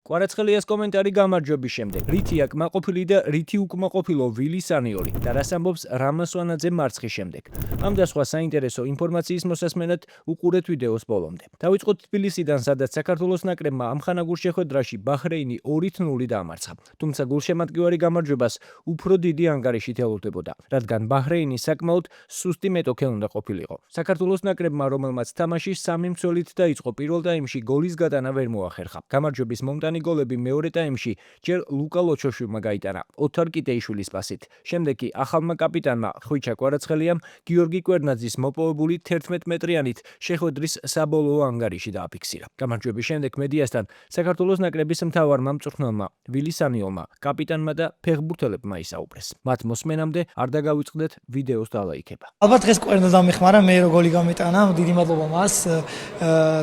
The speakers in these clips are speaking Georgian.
კვარაცხელიას კომენტარი გამარჯვების შემდეგ. რითია კმაყოფილი და რითი უკმაყოფილო ვილი სანიორი და რას ამბობს რამასვანაძე მარცხის შემდეგ. ამ და სხვა საინტერესო ინფორმაციის მოსასმენად უყურეთ ვიდეოს ბოლომდე. დავიწყოთ თბილისიდან, სადაც საქართველოს ნაკრებმა ამხანაგურ შეხვედრაში ბაჰრეინი 2-0 დაამარცხა. თუმცა გულშემატკივარი გამარჯვებას უფრო დიდი ანგარიშით ელოდებოდა, რადგან ბაჰრეინი საკმაოდ სუსტი მეტოქე უნდა ყოფილიყო. საქართველოს ნაკრებმა, რომელმაც თამაში 3 მცველით დაიწყო, პირველ ტაიმში გოლის გატანა ვერ მოახერხა. გამარჯვების მომტანი გოლები მეორე ტაიმში ჯერ ლუკა ლოჩოშვილმა გაიტანა ოთარ კიტეიშვილის პასით. შემდეგ კი ახალმა კაპიტანმა ხვიჩა კვარაცხელიამ გიორგი კვერნაძის მოპოვებული 11 მეტრიანით შეხვედრის საბოლოო ანგარიში დააფიქსირა. გამარჯვების შემდეგ მედიასთან საქართველოს ნაკრების მთავარმა მწვრთნელმა ვილი სანიოლმა, კაპიტანმა და ფეხბურთელებმა ისაუბრეს. მათ მოსმენამდე არ დაგავიწყდეთ ვიდეოს დალაიქება. ალბათ დღეს კვერნაძე დამეხმარა, მე რო გოლი გამეტანა, დიდი მადლობა მას.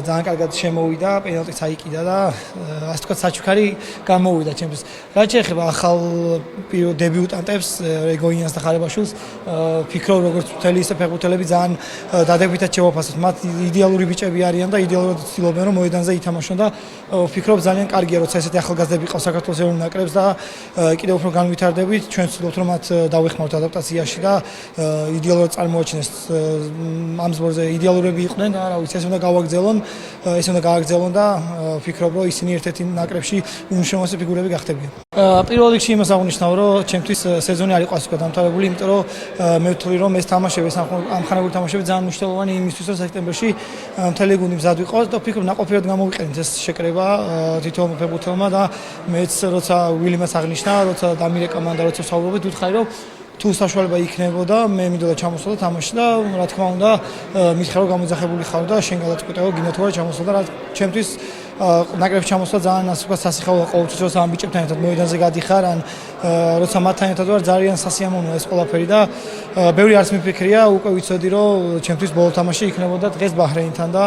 ძალიან კარგად შემოვიდა, პენალტიც აიკიდა და ასე თქვა საჩუქარი გამოვიდა ჩემთვის. რაც შეეხება ახალ დებიუტანტებს, რეგოინას და ხარებაშვილს, ფიქრობ როგორც მთელი ისე ფეხბურთელები ძალიან დადებითად შევაფასოთ. მათ იდეალური ბიჭები არიან და იდეალურად ცდილობენ რომ მოედანზე ითამაშონ და ფიქრობ ძალიან კარგია როცა ესეთი ახალგაზრდები ყავს საქართველოს ეროვნულ ნაკრებს და კიდევ უფრო განვითარდებით, ჩვენ ვცდილობთ რომ მათ დავეხმაროთ ადაპტაციაში და იდეალურად წარმოაჩინეს ამ ზღურზე იდეალურები იყვნენ და რა ვიცი ეს უნდა გავაგრძელონ და ფიქრობ რომ ისინი ერთ-ერთი ნაკრებში უმნიშვნელოვანესი ფიგურები გახდებიან. პირველ რიგში იმას აღნიშნავ, რომ ჩემთვის სეზონი არ იყო ასე ვთქვათ დამთავრებული, იმიტომ რომ მე ვთვლი რომ ეს თამაშები, ამხანაგური თამაშები ძალიან მნიშვნელოვანი იმისთვის, რომ სექტემბერში მთელი გუნდი მზად ვიყოს და ვფიქრობ ნაყოფიერად გამოვიყენეთ ეს შეკრება თითოეულ ფეხბურთელმა და მეც როცა ვილიმას აღნიშნა, როცა დამირეკა მან და როცა ვსაუბრობთ, ვთხარი რომ თუ საშუალება იქნებოდა, მე მინდოდა ჩამოსვლა და თამაში და რა თქმა უნდა მითხრა რომ გამოძახებული ხარ და შენ გადაწყვეტეო გინდა თუ არა ჩამოსვლა და რა ჩემთვის ნაკრებში ჩამოსვლა ძალიან ასე ვთქვათ სასიხაოა ყოველთვის როცა ამ ბიჭებთან ერთად მოედანზე გადიხარ ან როცა მათთან ერთად ვარ ძალიან სასიამოვნოა ეს ყველაფერი და ბევრი არც მიფიქრია უკვე ვიცოდი რომ ჩემთვის ბოლო თამაში იქნებოდა დღეს ბაჰრეინთან და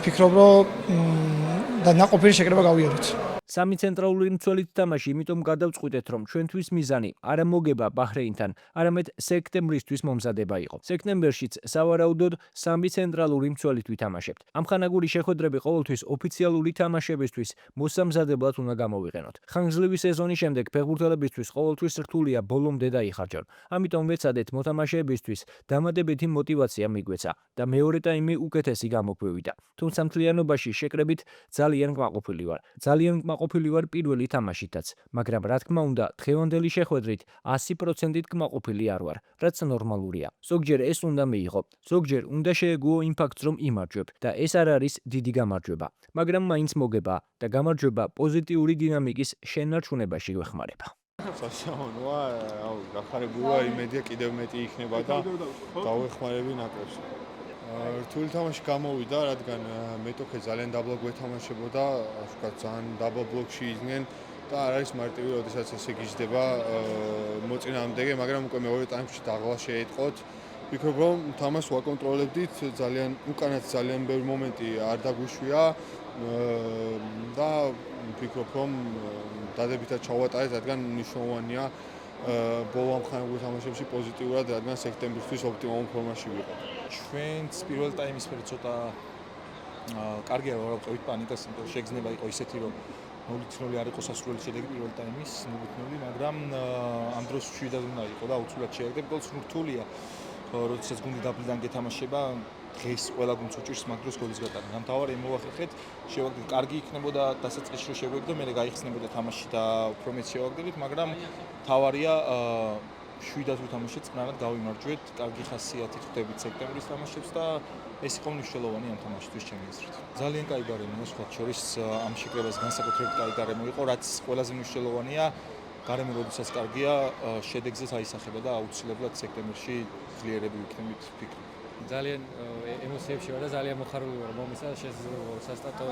ვფიქრობ რომ და ნაყოფიერი შეკრება გავიარეთ. სამი ცენტრალური მცველით თამაში, იმიტომ გადავწყვიტეთ, რომ ჩვენთვის მიზანი არა მოგება ბაჰრეინთან, არამედ სექტემბრისთვის მომზადება იყო. სექტემბერშიც სავარაუდოდ 3 ცენტრალური მცველით ვითამაშებთ. ამხანაგური შეხვედრები ყოველთვის ოფიციალური თამაშებისთვის მოსამზადებლად უნდა გამოვიყენოთ. ხანგრძლივი სეზონის შემდეგ ფეხბურთელებისთვის ყოველთვის რთულია ბოლომდე დაიხარჯონ. ამიტომ ვეცადეთ მოთამაშეებისთვის დამატებითი мотиваცია მიგვეცა და მეორე ტაიმი უკეთესი გამოგვივიდა. თუმცა მთლიანობაში შეკრებით ძალიან კმაყოფილი ვარ. კმაყოფილი ვარ პირველი თამაშითაც, მაგრამ რა თქმა უნდა, დღევანდელი შეხვედრით 100%-ით კმაყოფილი არ ვარ, რაც ნორმალურია. ზოგჯერ ეს უნდა მიიღო, ზოგჯერ უნდა შეეგუო იმ ფაქტს, რომ იმარჯვებ და ეს არ არის დიდი გამარჯვება, მაგრამ მაინც მოგება და გამარჯვება პოზიტიური დინამიკის შენარჩუნებაში გვეხმარება. სასიამოვნოა, გახარებულა იმედია კიდევ მეტი იქნება და დავეხმარები ნაკრებს. რთული თამაში გამოვიდა, რადგან მეტოქე ძალიან დაბლა გვეთამაშებოდა, ასე ვთქვათ, ძალიან დაბლა ბლოკში იდგნენ და არ არის მარტივი, როდესაც ესე გიждდება მოწინააღმდეგე, მაგრამ უკვე მეორე ტაიმში დაღლა შეეტყოთ. ვფიქრობ, რომ თამაშს ვაკონტროლებდით, ძალიან უკანაც ძალიან ბევრი მომენტი არ დაგვიშვია და ვფიქრობ, რომ დადებითად ჩავატარეთ, რადგან მნიშვნელოვანია ბოლო ამხანაგურ თამაშებში პოზიტიურად, რადგან სექტემბრისთვის ოპტიმალურ ფორმაში ვიყავ. ჩვენც პირველ ტაიმის ფერი ცოტა კარგია რა ვყავით პანიკას, იმიტომ რომ შეგრძნება იყო ისეთი რომ 0-0 არ იყო სასურველი შედეგი პირველ ტაიმის 0-0, მაგრამ ამ დროს 7-ად უნდა იყო და აუცილებლად შეაგდებ გოლს. რთულია როდესაც გუნდი დაბლიდან გეთამაშება, დღეს ყველა გუნდს უჭირს მაგ დროს გოლის გატანა. დამთავრე მოვახერხეთ, შევაგდეთ, კარგი იქნებოდა დასაწყისში რომ შევეგდო, მე გაიხსნებოდა თამაში და უფრო მეც შევაგდებით, მაგრამ თავარია 7-ად უთამაშეთ, წყნარად გავიმარჯვეთ, კარგი ხასიათით ვხვდებით სექტემბრის თამაშებს და ეს იყო მნიშვნელოვანი ამ თამაშისთვის ჩემი აზრით. ძალიან კაი გარემოა, სხვათა შორის ამ შეკრებას განსაკუთრებით კაი გარემო იყო, რაც ყველაზე მნიშვნელოვანია. გარემო როდესაც კარგია, შედეგზეც აისახება და აუცილებლად სექტემბერში ძლიერები ვიქნებით, ვფიქრობ. ძალიან ემოციებში ვარ და ძალიან მოხარული ვარ მომისა შესაძლებლობა სასტარტო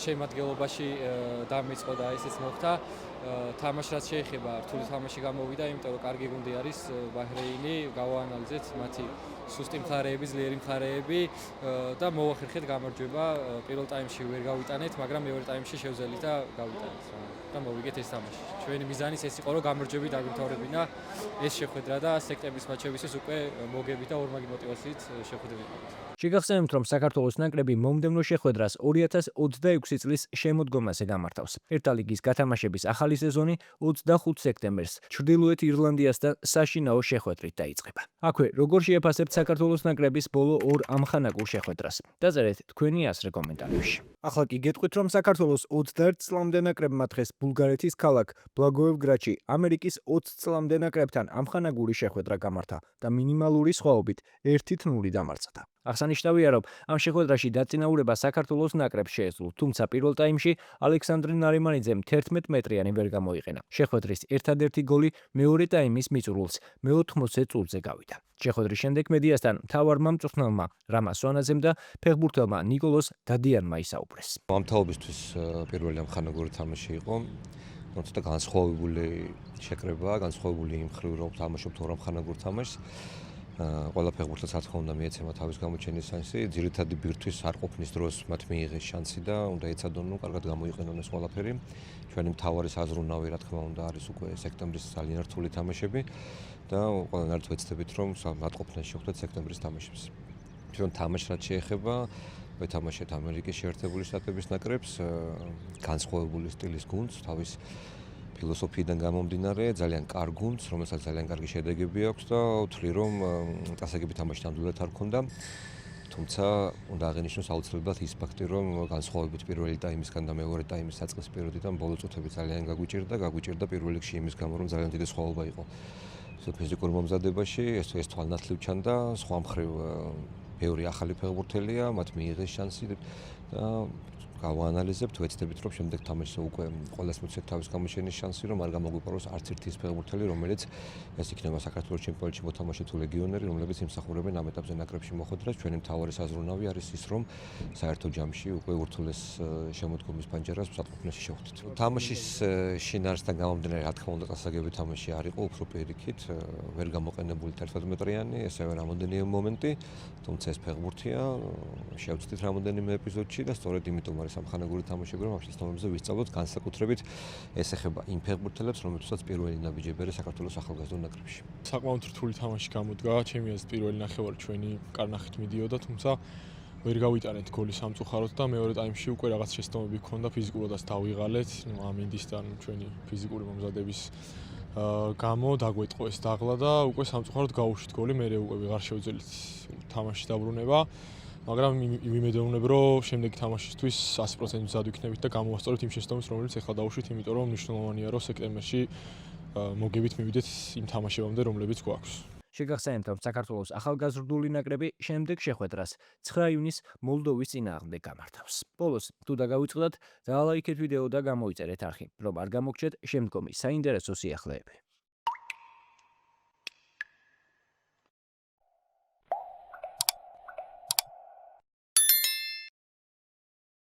შემადგენლობაში დამიწყო და ესეც მოხდა. თამაში რაც შეეხება რთული თამაში გამოვიდა, იმიტომ რომ კარგი გუნდი არის ბაჰრეინი, გავაანალიზეთ მათი სუსტი მხარეები, ძლიერი მხარეები და მოვახერხეთ გამარჯვება. პირველ ტაიმში ვერ გავიტანეთ, მაგრამ მეორე ტაიმში შევძელით და გავიტანეთ და მოვიგეთ ეს თამაში. ჩვენი მიზანიც ეს იყო, რომ გამარჯვებით დაგვიმთავრებინა ეს შეხვედრა და სექტემბრის მატჩებისთვის უკვე მოგებით და ორმაგი мотиваციით შეხვედრები. შეგახსენებთ, რომ საქართველოს ნაკრები მომდევნო შეხვედრას 2026 წლის შემოდგომაზე გამართავს. ერთა ლიგის გათამაშების ახალი სეზონი 25 სექტემბერს ჩრდილოეთ ირლანდიასთან საშინაო შეხვედრით დაიწყება. აქვე როგორ შეაფასებთ საქართველოს ნაკრების ბოლო ორ ამხანაგურ შეხვედრას? დაწერეთ თქვენი აზრი კომენტარებში. ახლა კი გეტყვით, რომ საქართველოს 21 წლამდე ნაკრებმა დღეს ბულგარეთის ქალაქ ბლაგოევგრადში ამერიკის 20 წლამდე ნაკრებთან ამხანაგური შეხვედრა გამართა და მინიმალური სხვაობით 1-0 დამარცხდა. აღსანიშნავია, რომ ამ შეხვედრაში დაწინაურება საქართველოს ნაკრებს შეეძლო, თუმცა პირველ ტაიმში ალექსანდრე ნარიმანიძემ 11 მეტრიანი ვერ გამოიყენა. შეხვედრის ერთადერთი გოლი მეორე ტაიმის მიწურულს მე-80 წუთზე გავიდა. შეხვედრის შემდეგ მედიასთან მთავარმა მწვრთნელმა რამა სვანაძემ და ფეხბურთელმა ნიკოლოზ დადიანმა ისაუბრეს. ამ თაობისთვის პირველი ამხანაგური თამაში იყო. ცოტა განსხვავებული შეკრება, განსხვავებული იმ მხრივ რომ თამაშობ თუ ამხანაგურ თამაშს. ყველა ფეხბურთელს რა თქმა უნდა მიეცემა თავის გამოჩენის შანსი, ძირითადი ბირთვის არ ყოფნის დროს მათ მიიღეს შანსი და უნდა ეცადონ, კარგად გამოიყენონ ეს ყველაფერი. ჩვენი მთავარი საზრუნავი რა თქმა უნდა არის უკვე სექტემბრის ძალიან რთული თამაშები და ყველანაირად ვეცდებით რომ მათ ყოფნას შევხვდეთ სექტემბრის თამაშებს. ჩვენ თამაშს რაც შეეხება, ვეთამაშეთ ამერიკის შეერთებული შტატების ნაკრებს, განსხვავებული სტილის გუნდს, თავის ფილოსოფიიდან გამომდინარე, ძალიან კარგ გუნდს, რომელსაც ძალიან კარგი შედეგები აქვს და ვთვლი რომ წასაგები თამაში ნამდვილად არ ქონდა. თუმცა უნდა აღინიშნოს აუცილებლად ის ფაქტი, რომ განსხვავებით პირველი ტაიმისგან და მეორე ტაიმის საწყის პერიოდიდან ბოლო წუთები ძალიან გაგვიჭირდა პირველ რიგში იმის გამო, რომ ძალიან დიდი სხვაობა იყო. ფიზიკურ მომზადებაში ეს თვალნათლივ ჩანდა, სხვა მხრივ ბევრი ახალი ფეხბურთელია, მათ მიიღეს შანსი და გავაანალიზებთ, ვეცდებით რომ შემდეგ თამაშზე უკვე ყველას მიცეთ თავის გამოჩენის შანსი, რომ არ გამოგვიყვაროს არც ერთი ის ფეხბურთელი, რომელიც ეს იქნება საქართველოს ჩემპიონატში მოთამაშე თუ ლეგიონერი, რომლებიც იმსახურებენ ამ ეტაპზე ნაკრებში მოხვედრას. ჩვენი მთავარი საზრუნავი არის ის, რომ საერთო ჯამში უკვე ურთულეს შემოდგომის პანჯერას მსატყუპნაში შევხვდეთ. თამაშის შინაარსთან გამომდინარე, რა თქმა უნდა, წასაგები თამაში არ იყო, უფრო პირიქით, ვერ გამოყენებული 11 მეტრიანი, ესევე რამოდენიმე მომენტი, თუმცა ეს ფეხბურთია, შევცდით რამოდენიმე ეპიზოდში და სწორედ იმიტომ არის ამხანაგური თამაშები, რომ ამ შეცდომებზე ვისწავლოთ, განსაკუთრებით ეს ეხება იმ ფეხბურთელებს, რომლებსაც პირველი ნაბიჯები არის საქართველოს ახალგაზრდულ ნაკრებში. საკმაოდ რთული თამაში გამოდგა, ჩემი აზრით პირველი ნახევარი ჩვენი კარნახით მიდიოდა, თუმცა ვერ გავიტანეთ გოლი სამწუხაროდ და მეორე ტაიმში უკვე რაღაც შეცდომები ჰქონდა, ფიზიკურადაც დავიღალეთ, ამინდისთან ჩვენი ფიზიკური მომზადების გამო დაგვეტყო ეს დაღლა და უკვე სამწუხაროდ გავუშვით გოლი, მე უკვე ვეღარ შევძელით თამაში დაბრუნება. მაგრამ ვიმედოვნებ, რომ შემდეგი თამაშისთვის 100% მზად ვიქნებით და გამოვასწორებთ იმ შეცდომებს, რომელიც ახლა დავუშვით, იმიტომ რომ მნიშვნელოვანია, რომ სექტემბერში მოგებით მივიდეთ იმ თამაშებამდე, რომლებიც გვაქვს. შეგახსენებთ, რომ საქართველოს ახალგაზრდული ნაკრები შემდეგ შეხვედრას 9 ივნისს მოლდოვის წინააღმდეგ გამართავს. ბოლოს, თუ დაგავიწყდათ, დაალაიქეთ ვიდეო და გამოიწერეთ არხი, რომ არ გამოგჩეთ შემდგომი საინტერესო სიახლეები.